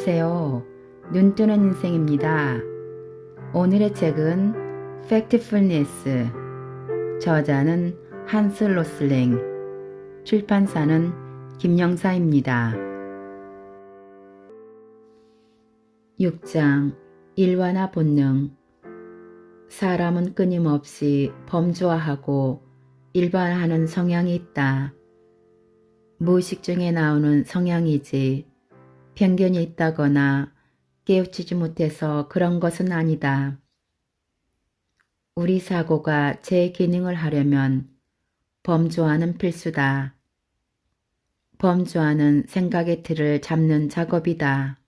안녕하세요. 눈뜨는 인생입니다. 오늘의 책은 Factfulness, 저자는 한스 로슬링, 출판사는 김영사입니다. 6장 일완화 본능. 사람은 끊임없이 범주화하고 일반화하는 성향이 있다. 무의식 중에 나오는 성향이지 편견이 있다거나 깨우치지 못해서 그런 것은 아니다. 우리 사고가 제 기능을 하려면 범주화는 필수다. 범주화는 생각의 틀을 잡는 작업이다.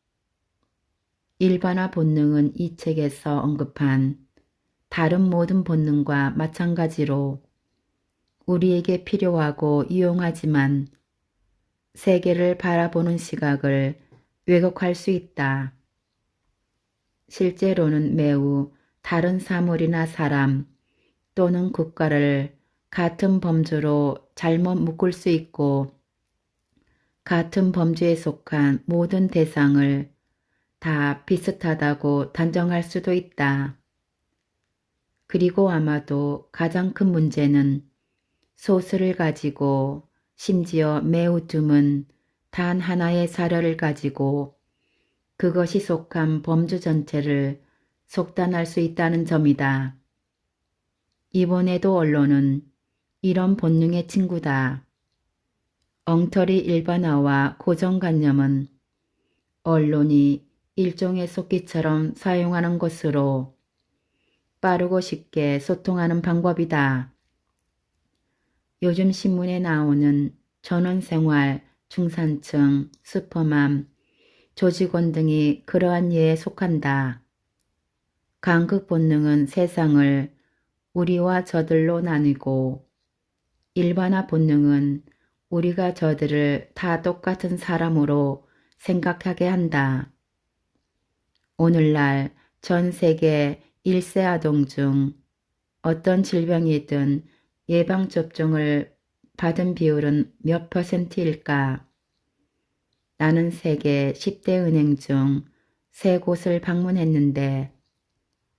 일반화 본능은 이 책에서 언급한 다른 모든 본능과 마찬가지로 우리에게 필요하고 유용하지만 세계를 바라보는 시각을 왜곡할 수 있다. 실제로는 매우 다른 사물이나 사람 또는 국가를 같은 범주로 잘못 묶을 수 있고 같은 범주에 속한 모든 대상을 다 비슷하다고 단정할 수도 있다. 그리고 아마도 가장 큰 문제는 소수를 가지고 심지어 매우 드문 단 하나의 사례를 가지고 그것이 속한 범주 전체를 속단할 수 있다는 점이다. 이번에도 언론은 이런 본능의 친구다. 엉터리 일반화와 고정관념은 언론이 일종의 속기처럼 사용하는 것으로 빠르고 쉽게 소통하는 방법이다. 요즘 신문에 나오는 전원생활, 중산층, 슈퍼맘, 조직원 등이 그러한 예에 속한다. 간극 본능은 세상을 우리와 저들로 나누고 일반화 본능은 우리가 저들을 다 똑같은 사람으로 생각하게 한다. 오늘날 전 세계 1세 아동 중 어떤 질병이든 예방접종을 받은 비율은 몇 %일까? 나는 세계 10대 은행 중 3곳을 방문했는데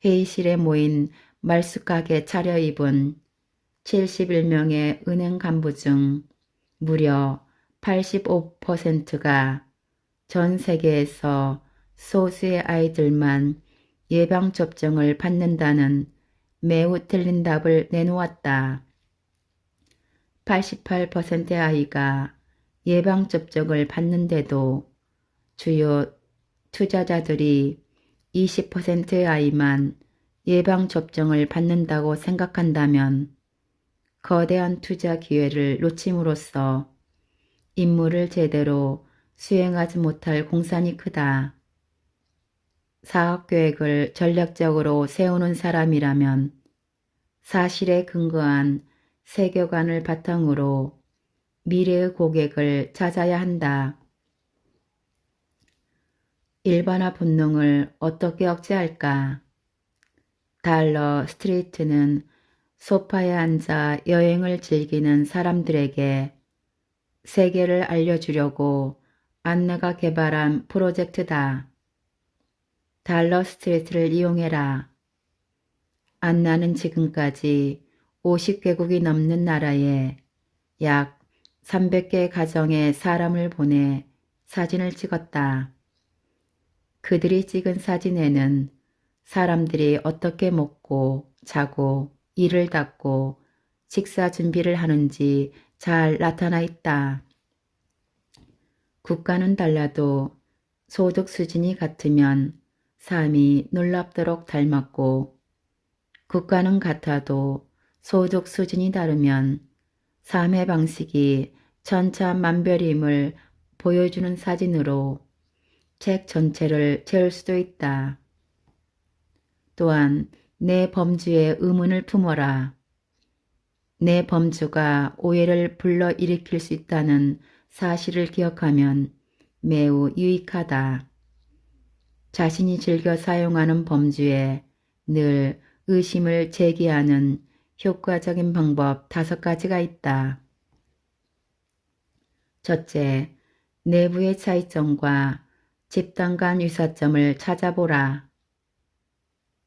회의실에 모인 말쑥하게 차려입은 71명의 은행 간부 중 무려 85%가 전 세계에서 소수의 아이들만 예방접종을 받는다는 매우 틀린 답을 내놓았다. 88%의 아이가 예방접종을 받는데도 주요 투자자들이 20%의 아이만 예방접종을 받는다고 생각한다면 거대한 투자 기회를 놓침으로써 임무를 제대로 수행하지 못할 공산이 크다. 사업계획을 전략적으로 세우는 사람이라면 사실에 근거한 세계관을 바탕으로 미래의 고객을 찾아야 한다. 일반화 본능을 어떻게 억제할까? 달러 스트리트는 소파에 앉아 여행을 즐기는 사람들에게 세계를 알려주려고 안나가 개발한 프로젝트다. 달러 스트리트를 이용해라. 안나는 지금까지 50개국이 넘는 나라에 약 300개 가정의 사람을 보내 사진을 찍었다. 그들이 찍은 사진에는 사람들이 어떻게 먹고 자고 이를 닦고 식사 준비를 하는지 잘 나타나 있다. 국가는 달라도 소득 수준이 같으면 삶이 놀랍도록 닮았고 국가는 같아도 소득 수준이 다르면 삶의 방식이 천차만별임을 보여주는 사진으로 책 전체를 채울 수도 있다. 또한 내 범주에 의문을 품어라. 내 범주가 오해를 불러일으킬 수 있다는 사실을 기억하면 매우 유익하다. 자신이 즐겨 사용하는 범주에 늘 의심을 제기하는 효과적인 방법 5가지가 있다. 첫째, 내부의 차이점과 집단 간 유사점을 찾아보라.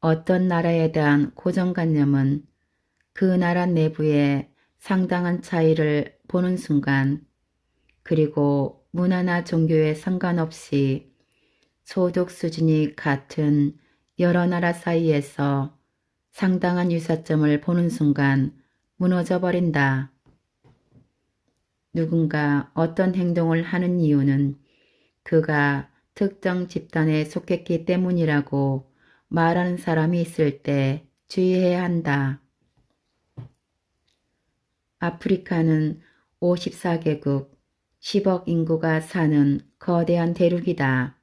어떤 나라에 대한 고정관념은 그 나라 내부의 상당한 차이를 보는 순간, 그리고 문화나 종교에 상관없이 소득 수준이 같은 여러 나라 사이에서 상당한 유사점을 보는 순간 무너져 버린다. 누군가 어떤 행동을 하는 이유는 그가 특정 집단에 속했기 때문이라고 말하는 사람이 있을 때 주의해야 한다. 아프리카는 54개국 10억 인구가 사는 거대한 대륙이다.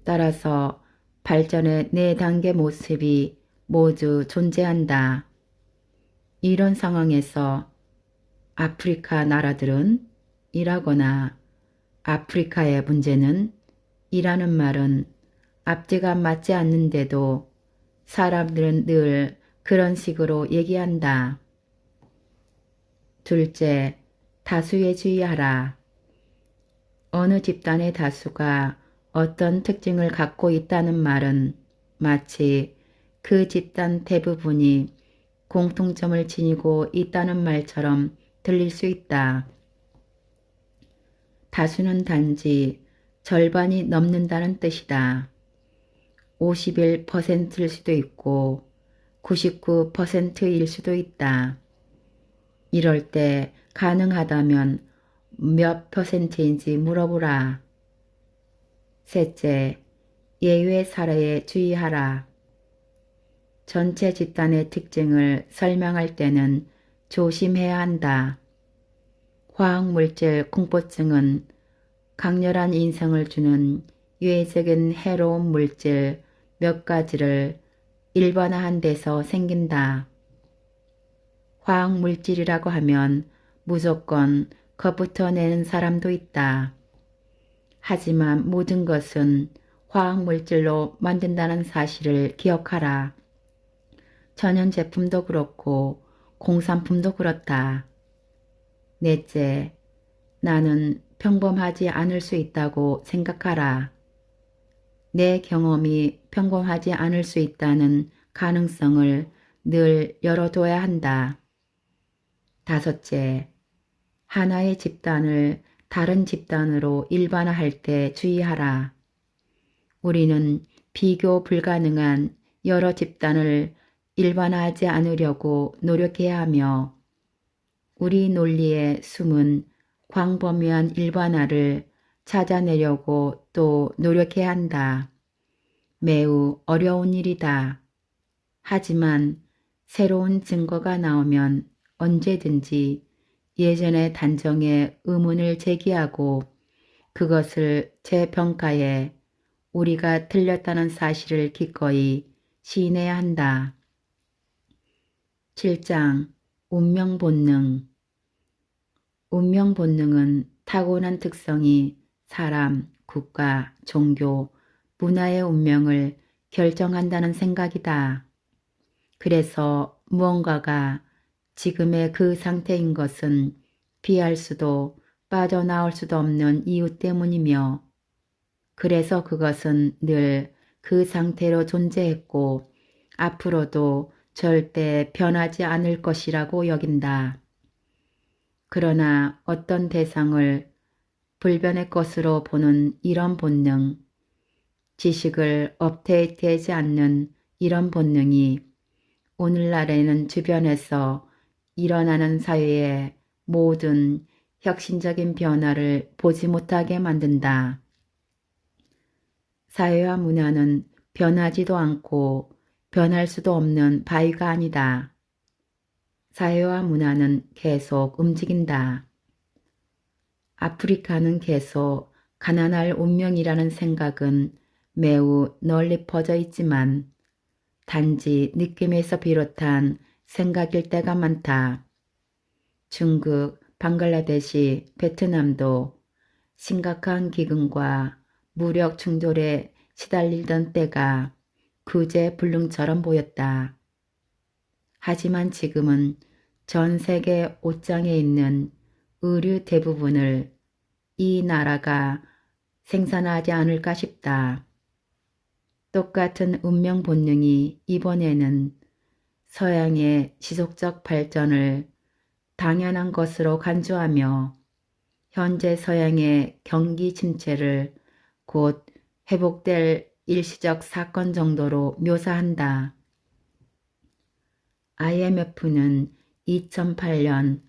따라서 발전의 4단계 모습이 모두 존재한다. 이런 상황에서 아프리카 나라들은 이라거나 아프리카의 문제는 이라는 말은 앞뒤가 맞지 않는데도 사람들은 늘 그런 식으로 얘기한다. 둘째, 다수에 주의하라. 어느 집단의 다수가 어떤 특징을 갖고 있다는 말은 마치 그 집단 대부분이 공통점을 지니고 있다는 말처럼 들릴 수 있다. 다수는 단지 절반이 넘는다는 뜻이다. 51%일 수도 있고 99%일 수도 있다. 이럴 때 가능하다면 몇 %인지 물어보라. 셋째, 예외 사례에 주의하라. 전체 집단의 특징을 설명할 때는 조심해야 한다. 화학물질 공포증은 강렬한 인상을 주는 유해적인 해로운 물질 몇 가지를 일반화한 데서 생긴다. 화학물질이라고 하면 무조건 겁부터 내는 사람도 있다. 하지만 모든 것은 화학물질로 만든다는 사실을 기억하라. 전연제품도 그렇고 공산품도 그렇다. 넷째, 나는 평범하지 않을 수 있다고 생각하라. 내 경험이 평범하지 않을 수 있다는 가능성을 늘 열어둬야 한다. 다섯째, 하나의 집단을 다른 집단으로 일반화할 때 주의하라. 우리는 비교 불가능한 여러 집단을 일반화하지 않으려고 노력해야 하며 우리 논리의 숨은 광범위한 일반화를 찾아내려고 또 노력해야 한다. 매우 어려운 일이다. 하지만 새로운 증거가 나오면 언제든지 예전의 단정에 의문을 제기하고 그것을 재평가해 우리가 틀렸다는 사실을 기꺼이 시인해야 한다. 7장 운명본능. 운명본능은 타고난 특성이 사람, 국가, 종교, 문화의 운명을 결정한다는 생각이다. 그래서 무언가가 지금의 그 상태인 것은 피할 수도 빠져나올 수도 없는 이유 때문이며 그래서 그것은 늘 그 상태로 존재했고 앞으로도 절대 변하지 않을 것이라고 여긴다. 그러나 어떤 대상을 불변의 것으로 보는 이런 본능, 지식을 업데이트하지 않는 이런 본능이 오늘날에는 주변에서 일어나는 사회의 모든 혁신적인 변화를 보지 못하게 만든다. 사회와 문화는 변하지도 않고 변할 수도 없는 바위가 아니다. 사회와 문화는 계속 움직인다. 아프리카는 계속 가난할 운명이라는 생각은 매우 널리 퍼져 있지만 단지 느낌에서 비롯한 생각일 때가 많다. 중국, 방글라데시, 베트남도 심각한 기근과 무력 충돌에 시달리던 때가 구제불능처럼 보였다. 하지만 지금은 전 세계 옷장에 있는 의류 대부분을 이 나라가 생산하지 않을까 싶다. 똑같은 운명 본능이 이번에는 서양의 지속적 발전을 당연한 것으로 간주하며 현재 서양의 경기 침체를 곧 회복될 일시적 사건 정도로 묘사한다. IMF는 2008년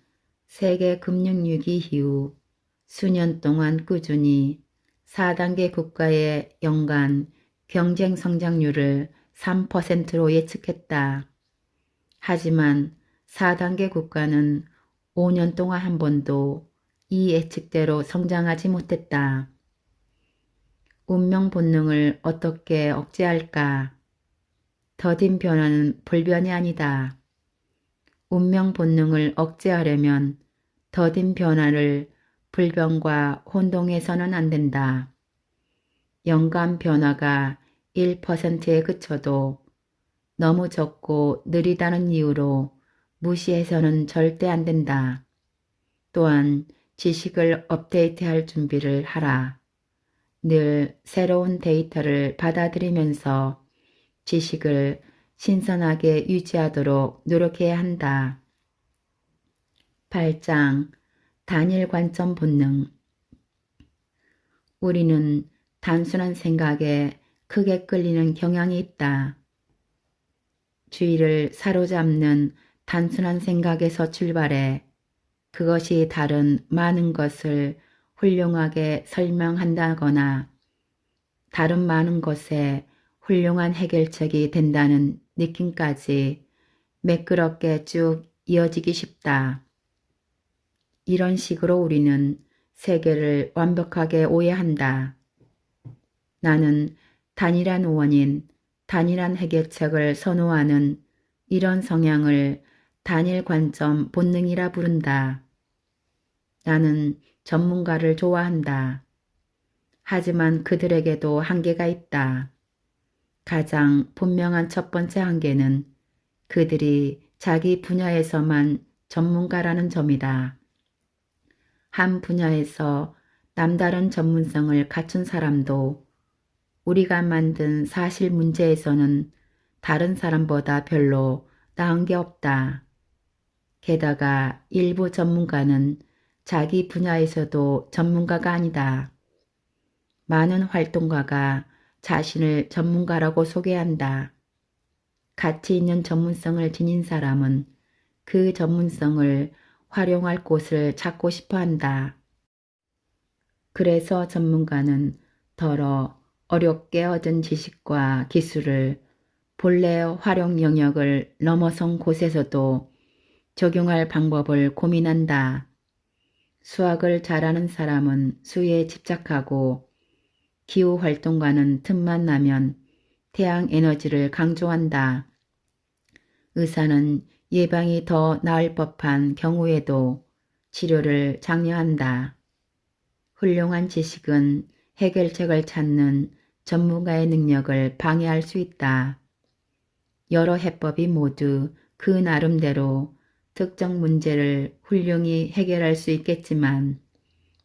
세계 금융위기 이후 수년 동안 꾸준히 4단계 국가의 연간 경쟁 성장률을 3%로 예측했다. 하지만 4단계 국가는 5년 동안 한 번도 이 예측대로 성장하지 못했다. 운명 본능을 어떻게 억제할까? 더딘 변화는 불변이 아니다. 운명 본능을 억제하려면 더딘 변화를 불변과 혼동해서는 안 된다. 연간 변화가 1%에 그쳐도 너무 적고 느리다는 이유로 무시해서는 절대 안 된다. 또한 지식을 업데이트할 준비를 하라. 늘 새로운 데이터를 받아들이면서 지식을 신선하게 유지하도록 노력해야 한다. 8장 단일 관점 본능. 우리는 단순한 생각에 크게 끌리는 경향이 있다. 주의를 사로잡는 단순한 생각에서 출발해 그것이 다른 많은 것을 훌륭하게 설명한다거나 다른 많은 것에 훌륭한 해결책이 된다는 느낌까지 매끄럽게 쭉 이어지기 쉽다. 이런 식으로 우리는 세계를 완벽하게 오해한다. 나는 단일한 원인, 단일한 해결책을 선호하는 이런 성향을 단일 관점 본능이라 부른다. 나는 전문가를 좋아한다. 하지만 그들에게도 한계가 있다. 가장 분명한 첫 번째 한계는 그들이 자기 분야에서만 전문가라는 점이다. 한 분야에서 남다른 전문성을 갖춘 사람도 우리가 만든 사실 문제에서는 다른 사람보다 별로 나은 게 없다. 게다가 일부 전문가는 자기 분야에서도 전문가가 아니다. 많은 활동가가 자신을 전문가라고 소개한다. 가치 있는 전문성을 지닌 사람은 그 전문성을 활용할 곳을 찾고 싶어 한다. 그래서 전문가는 더러 어렵게 얻은 지식과 기술을 본래의 활용 영역을 넘어선 곳에서도 적용할 방법을 고민한다. 수학을 잘하는 사람은 수에 집착하고 기후활동가는 틈만 나면 태양 에너지를 강조한다. 의사는 예방이 더 나을 법한 경우에도 치료를 장려한다. 훌륭한 지식은 해결책을 찾는 전문가의 능력을 방해할 수 있다. 여러 해법이 모두 그 나름대로 특정 문제를 훌륭히 해결할 수 있겠지만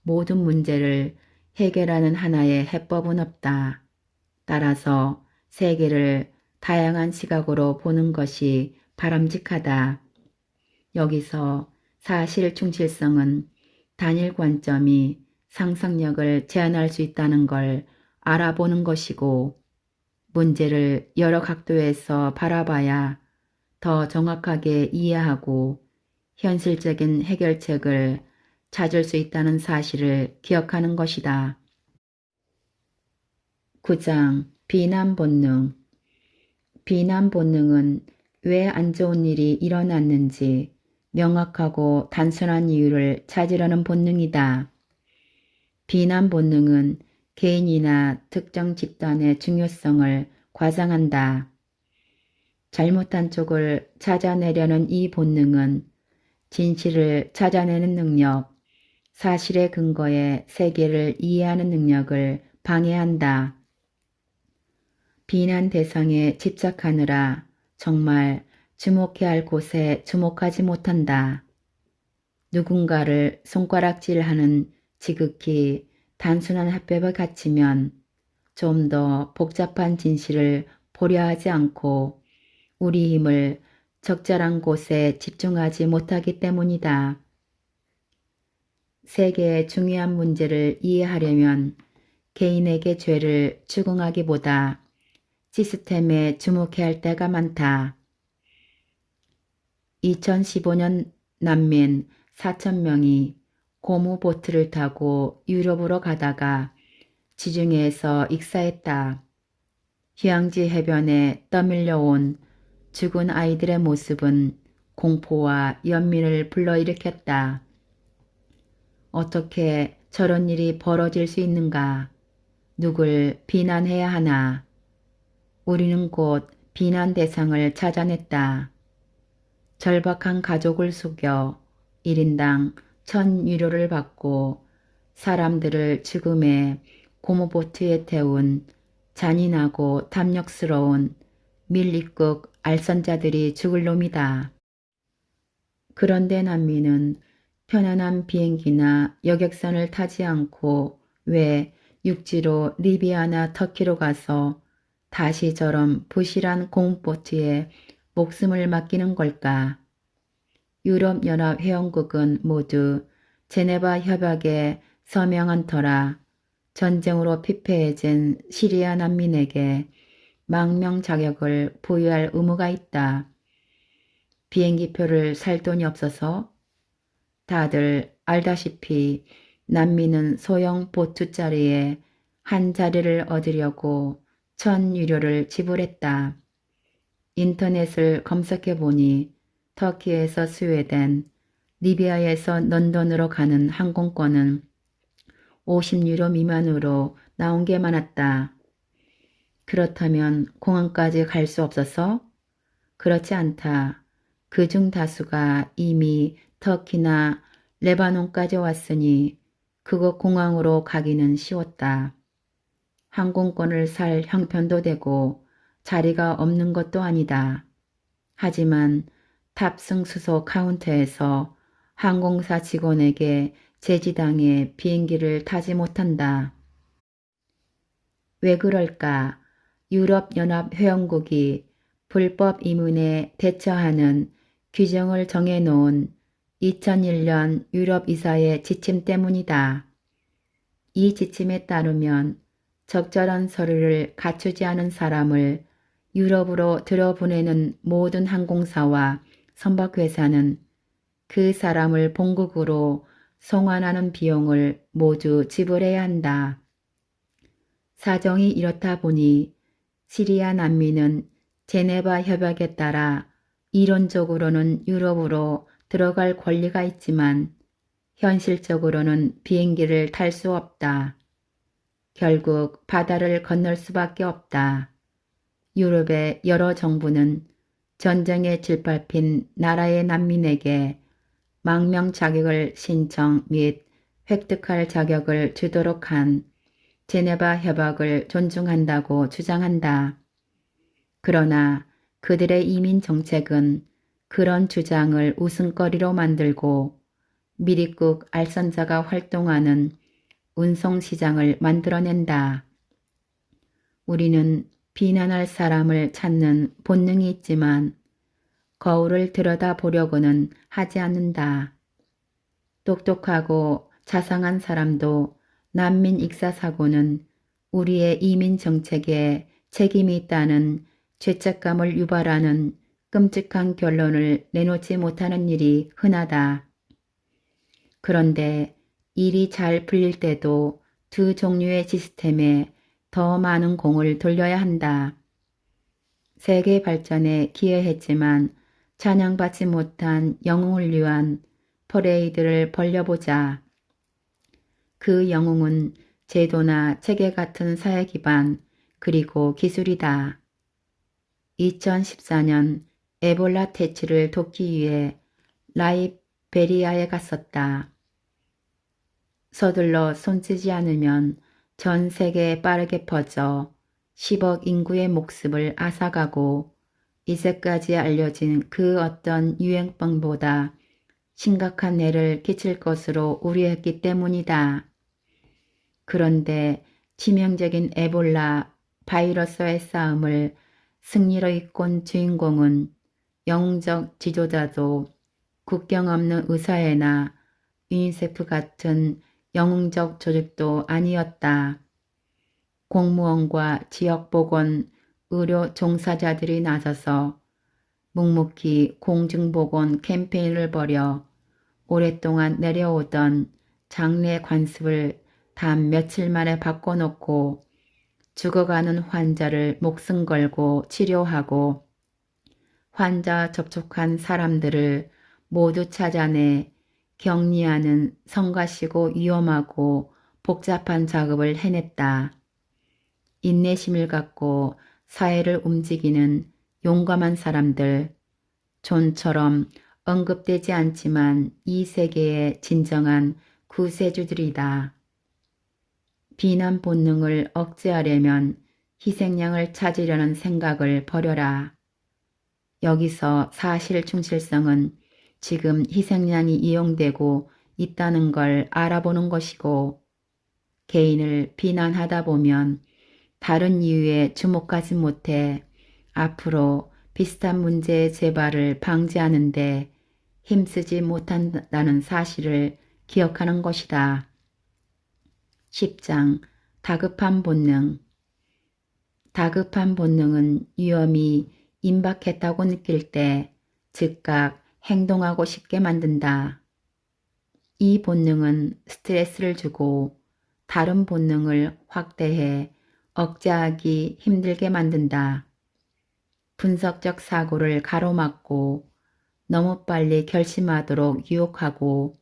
모든 문제를 해결하는 하나의 해법은 없다. 따라서 세계를 다양한 시각으로 보는 것이 바람직하다. 여기서 사실 충실성은 단일 관점이 상상력을 제한할 수 있다는 걸 알아보는 것이고 문제를 여러 각도에서 바라봐야 더 정확하게 이해하고 현실적인 해결책을 찾을 수 있다는 사실을 기억하는 것이다. 9장 비난 본능. 비난 본능은 왜 안 좋은 일이 일어났는지 명확하고 단순한 이유를 찾으려는 본능이다. 비난 본능은 개인이나 특정 집단의 중요성을 과장한다. 잘못한 쪽을 찾아내려는 이 본능은 진실을 찾아내는 능력, 사실의 근거에 세계를 이해하는 능력을 방해한다. 비난 대상에 집착하느라 정말 주목해야 할 곳에 주목하지 못한다. 누군가를 손가락질하는 지극히 단순한 합법에 갇히면 좀 더 복잡한 진실을 보려 하지 않고 우리 힘을 적절한 곳에 집중하지 못하기 때문이다. 세계의 중요한 문제를 이해하려면 개인에게 죄를 추궁하기보다 시스템에 주목해야 할 때가 많다. 2015년 난민 4,000명이 고무보트를 타고 유럽으로 가다가 지중해에서 익사했다. 휴양지 해변에 떠밀려온 죽은 아이들의 모습은 공포와 연민을 불러일으켰다. 어떻게 저런 일이 벌어질 수 있는가? 누굴 비난해야 하나? 우리는 곧 비난 대상을 찾아냈다. 절박한 가족을 속여 1인당 1,000유로를 받고 사람들을 죽음의 고무보트에 태운 잔인하고 탐욕스러운 밀입국 알선자들이 죽을 놈이다. 그런데 난민은 편안한 비행기나 여객선을 타지 않고 왜 육지로 리비아나 터키로 가서 다시 저런 부실한 고무보트에 목숨을 맡기는 걸까? 유럽연합 회원국은 모두 제네바 협약에 서명한 터라 전쟁으로 피폐해진 시리아 난민에게 망명 자격을 부여할 의무가 있다. 비행기표를 살 돈이 없어서? 다들 알다시피 난민은 소형 보트 자리에 한 자리를 얻으려고 1,000유로를 지불했다. 인터넷을 검색해보니 터키에서 스웨덴, 리비아에서 런던으로 가는 항공권은 50유로 미만으로 나온 게 많았다. 그렇다면 공항까지 갈 수 없어서? 그렇지 않다. 그중 다수가 이미 터키나 레바논까지 왔으니 그곳 공항으로 가기는 쉬웠다. 항공권을 살 형편도 되고 자리가 없는 것도 아니다. 하지만 탑승 수소 카운터에서 항공사 직원에게 제지당해 비행기를 타지 못한다. 왜 그럴까? 유럽연합 회원국이 불법 이민에 대처하는 규정을 정해놓은 2001년 유럽이사의 지침 때문이다. 이 지침에 따르면 적절한 서류를 갖추지 않은 사람을 유럽으로 들여보내는 모든 항공사와 선박회사는 그 사람을 본국으로 송환하는 비용을 모두 지불해야 한다. 사정이 이렇다 보니 시리아 난민은 제네바 협약에 따라 이론적으로는 유럽으로 들어갈 권리가 있지만 현실적으로는 비행기를 탈 수 없다. 결국 바다를 건널 수밖에 없다. 유럽의 여러 정부는 전쟁에 질밟힌 나라의 난민에게 망명 자격을 신청 및 획득할 자격을 주도록 한 제네바 협약을 존중한다고 주장한다. 그러나 그들의 이민 정책은 그런 주장을 웃음거리로 만들고 밀입국 알선자가 활동하는 운송시장을 만들어낸다. 우리는 비난할 사람을 찾는 본능이 있지만 거울을 들여다보려고는 하지 않는다. 똑똑하고 자상한 사람도 난민 익사 사고는 우리의 이민 정책에 책임이 있다는 죄책감을 유발하는 끔찍한 결론을 내놓지 못하는 일이 흔하다. 그런데 일이 잘 풀릴 때도 두 종류의 시스템에 더 많은 공을 돌려야 한다. 세계 발전에 기여했지만 찬양받지 못한 영웅을 위한 퍼레이드를 벌려보자. 그 영웅은 제도나 체계 같은 사회 기반 그리고 기술이다. 2014년 에볼라 퇴치를 돕기 위해 라이베리아에 갔었다. 서둘러 손쓰지 않으면 전 세계에 빠르게 퍼져 10억 인구의 목숨을 앗아가고 이제까지 알려진 그 어떤 유행병보다 심각한 해를 끼칠 것으로 우려했기 때문이다. 그런데 치명적인 에볼라 바이러스와의 싸움을 승리로 이끈 주인공은 영웅적 지도자도 국경 없는 의사회나 유니세프 같은 영웅적 조직도 아니었다. 공무원과 지역보건 의료 종사자들이 나서서 묵묵히 공중보건 캠페인을 벌여 오랫동안 내려오던 장례 관습을 단 며칠 만에 바꿔놓고 죽어가는 환자를 목숨 걸고 치료하고 환자 접촉한 사람들을 모두 찾아내 격리하는 성가시고 위험하고 복잡한 작업을 해냈다. 인내심을 갖고 사회를 움직이는 용감한 사람들, 존처럼 언급되지 않지만 이 세계의 진정한 구세주들이다. 비난 본능을 억제하려면 희생양을 찾으려는 생각을 버려라. 여기서 사실 충실성은 지금 희생양이 이용되고 있다는 걸 알아보는 것이고, 개인을 비난하다 보면 다른 이유에 주목하지 못해 앞으로 비슷한 문제의 재발을 방지하는 데 힘쓰지 못한다는 사실을 기억하는 것이다. 10장 다급한 본능. 다급한 본능은 위험이 임박했다고 느낄 때 즉각 행동하고 싶게 만든다. 이 본능은 스트레스를 주고 다른 본능을 확대해 억제하기 힘들게 만든다. 분석적 사고를 가로막고 너무 빨리 결심하도록 유혹하고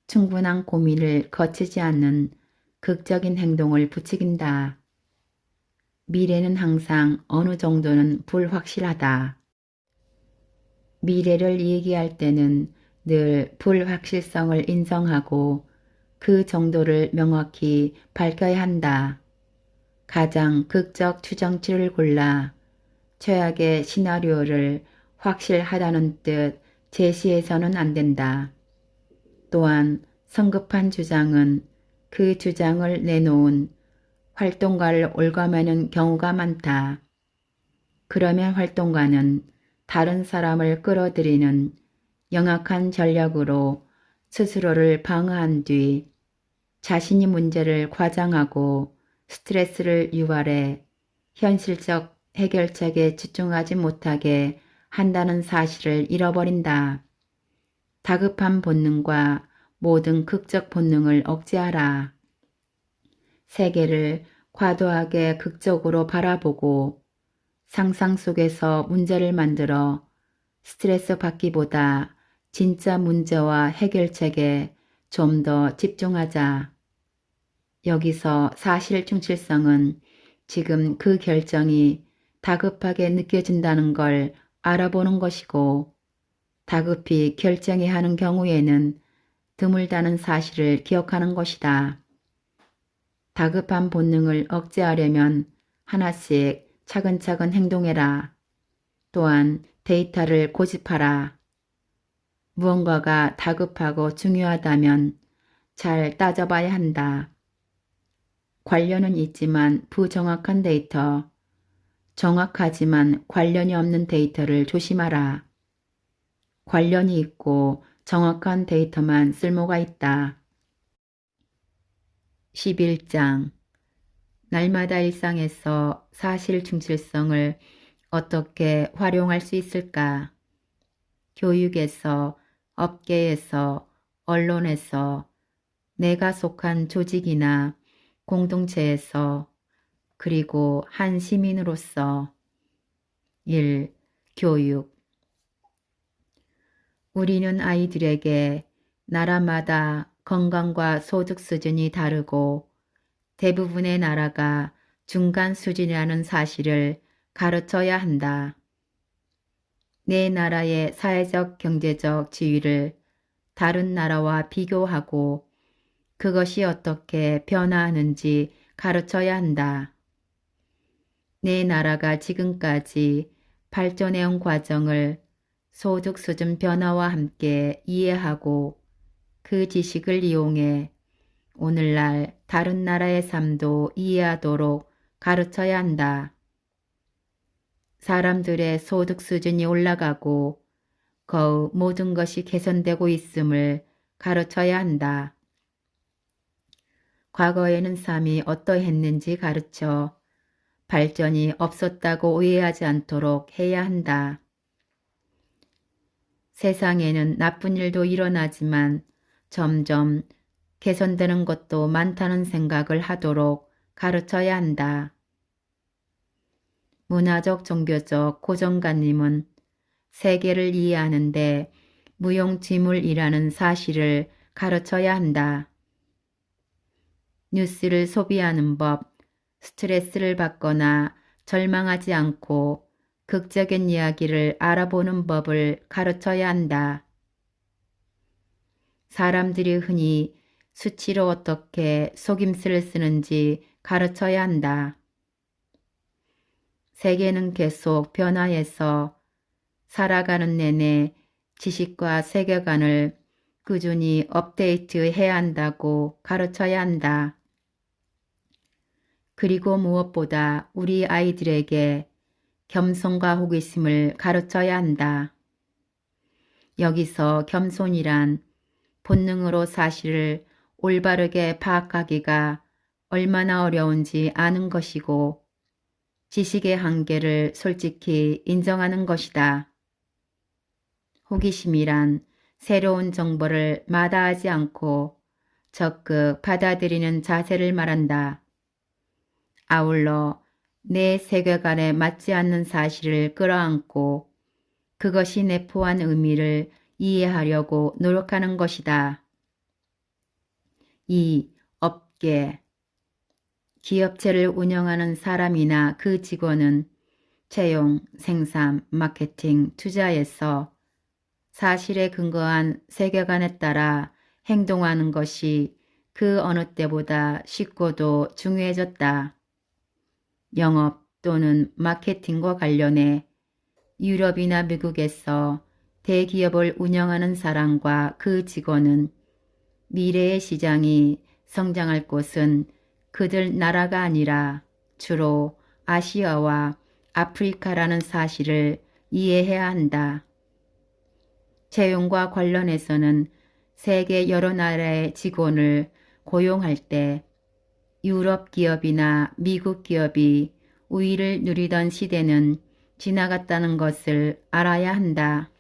충분한 고민을 거치지 않는 극적인 행동을 부추긴다. 미래는 항상 어느 정도는 불확실하다. 미래를 얘기할 때는 늘 불확실성을 인정하고 그 정도를 명확히 밝혀야 한다. 가장 극적 추정치를 골라 최악의 시나리오를 확실하다는 뜻 제시해서는 안 된다. 또한 성급한 주장은 그 주장을 내놓은 활동가를 올가매는 경우가 많다. 그러면 활동가는 다른 사람을 끌어들이는 영악한 전략으로 스스로를 방어한 뒤 자신이 문제를 과장하고 스트레스를 유발해 현실적 해결책에 집중하지 못하게 한다는 사실을 잃어버린다. 다급한 본능과 모든 극적 본능을 억제하라. 세계를 과도하게 극적으로 바라보고 상상 속에서 문제를 만들어 스트레스 받기보다 진짜 문제와 해결책에 좀 더 집중하자. 여기서 사실 충실성은 지금 그 결정이 다급하게 느껴진다는 걸 알아보는 것이고, 다급히 결정해야 하는 경우에는 드물다는 사실을 기억하는 것이다. 다급한 본능을 억제하려면 하나씩 차근차근 행동해라. 또한 데이터를 고집하라. 무언가가 다급하고 중요하다면 잘 따져봐야 한다. 관련은 있지만 부정확한 데이터, 정확하지만 관련이 없는 데이터를 조심하라. 관련이 있고 정확한 데이터만 쓸모가 있다. 11장 날마다 일상에서 사실 충실성을 어떻게 활용할 수 있을까? 교육에서, 업계에서, 언론에서, 내가 속한 조직이나 공동체에서, 그리고 한 시민으로서. 1. 교육. 우리는 아이들에게 나라마다 건강과 소득 수준이 다르고 대부분의 나라가 중간 수준이라는 사실을 가르쳐야 한다. 내 나라의 사회적 경제적 지위를 다른 나라와 비교하고 그것이 어떻게 변화하는지 가르쳐야 한다. 내 나라가 지금까지 발전해온 과정을 소득 수준 변화와 함께 이해하고 그 지식을 이용해 오늘날 다른 나라의 삶도 이해하도록 가르쳐야 한다. 사람들의 소득 수준이 올라가고 거의 모든 것이 개선되고 있음을 가르쳐야 한다. 과거에는 삶이 어떠했는지 가르쳐 발전이 없었다고 오해하지 않도록 해야 한다. 세상에는 나쁜 일도 일어나지만 점점 개선되는 것도 많다는 생각을 하도록 가르쳐야 한다. 문화적 종교적 고정관념은 세계를 이해하는데 무용지물이라는 사실을 가르쳐야 한다. 뉴스를 소비하는 법, 스트레스를 받거나 절망하지 않고 극적인 이야기를 알아보는 법을 가르쳐야 한다. 사람들이 흔히 수치로 어떻게 속임수를 쓰는지 가르쳐야 한다. 세계는 계속 변화해서 살아가는 내내 지식과 세계관을 꾸준히 업데이트해야 한다고 가르쳐야 한다. 그리고 무엇보다 우리 아이들에게 겸손과 호기심을 가르쳐야 한다. 여기서 겸손이란 본능으로 사실을 올바르게 파악하기가 얼마나 어려운지 아는 것이고 지식의 한계를 솔직히 인정하는 것이다. 호기심이란 새로운 정보를 마다하지 않고 적극 받아들이는 자세를 말한다. 아울러 내 세계관에 맞지 않는 사실을 끌어안고 그것이 내포한 의미를 이해하려고 노력하는 것이다. 2. 업계 기업체를 운영하는 사람이나 그 직원은 채용, 생산, 마케팅, 투자에서 사실에 근거한 세계관에 따라 행동하는 것이 그 어느 때보다 쉽고도 중요해졌다. 영업 또는 마케팅과 관련해 유럽이나 미국에서 대기업을 운영하는 사람과 그 직원은 미래의 시장이 성장할 곳은 그들 나라가 아니라 주로 아시아와 아프리카라는 사실을 이해해야 한다. 채용과 관련해서는 세계 여러 나라의 직원을 고용할 때 유럽 기업이나 미국 기업이 우위를 누리던 시대는 지나갔다는 것을 알아야 한다.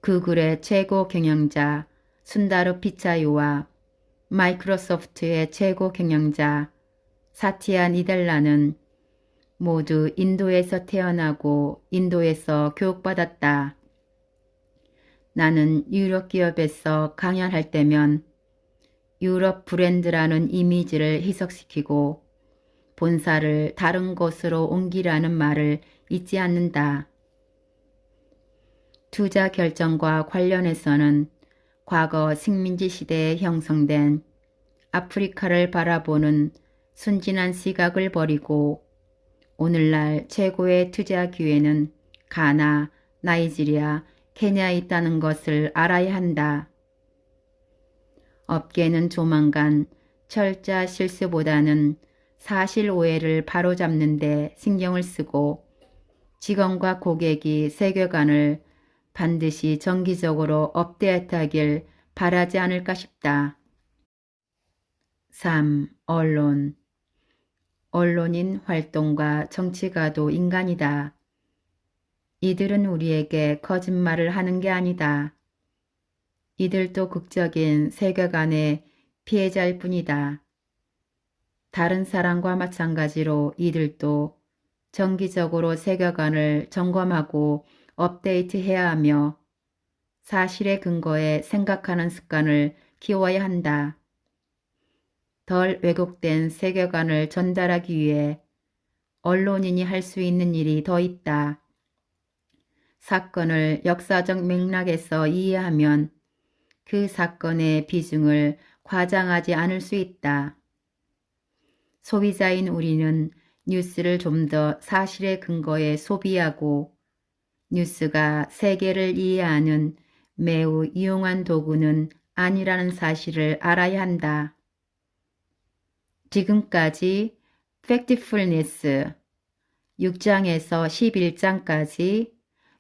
구글의 최고 경영자 순다르 피차이와 마이크로소프트의 최고 경영자 사티아 니델라는 모두 인도에서 태어나고 인도에서 교육받았다. 나는 유럽 기업에서 강연할 때면 유럽 브랜드라는 이미지를 희석시키고 본사를 다른 곳으로 옮기라는 말을 잊지 않는다. 투자 결정과 관련해서는 과거 식민지 시대에 형성된 아프리카를 바라보는 순진한 시각을 버리고 오늘날 최고의 투자 기회는 가나, 나이지리아, 케냐에 있다는 것을 알아야 한다. 업계는 조만간 철자 실수보다는 사실 오해를 바로잡는 데 신경을 쓰고 직원과 고객이 세계관을 반드시 정기적으로 업데이트하길 바라지 않을까 싶다. 3. 언론 언론인 활동과 정치가도 인간이다. 이들은 우리에게 거짓말을 하는 게 아니다. 이들도 극적인 세계관의 피해자일 뿐이다. 다른 사람과 마찬가지로 이들도 정기적으로 세계관을 점검하고 업데이트해야 하며 사실에 근거해 생각하는 습관을 키워야 한다. 덜 왜곡된 세계관을 전달하기 위해 언론인이 할 수 있는 일이 더 있다. 사건을 역사적 맥락에서 이해하면 그 사건의 비중을 과장하지 않을 수 있다. 소비자인 우리는 뉴스를 좀 더 사실에 근거해 소비하고 뉴스가 세계를 이해하는 매우 유용한 도구는 아니라는 사실을 알아야 한다. 지금까지 Factfulness 6장에서 11장까지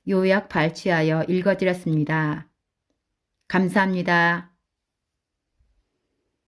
요약 발췌하여 읽어드렸습니다. 감사합니다.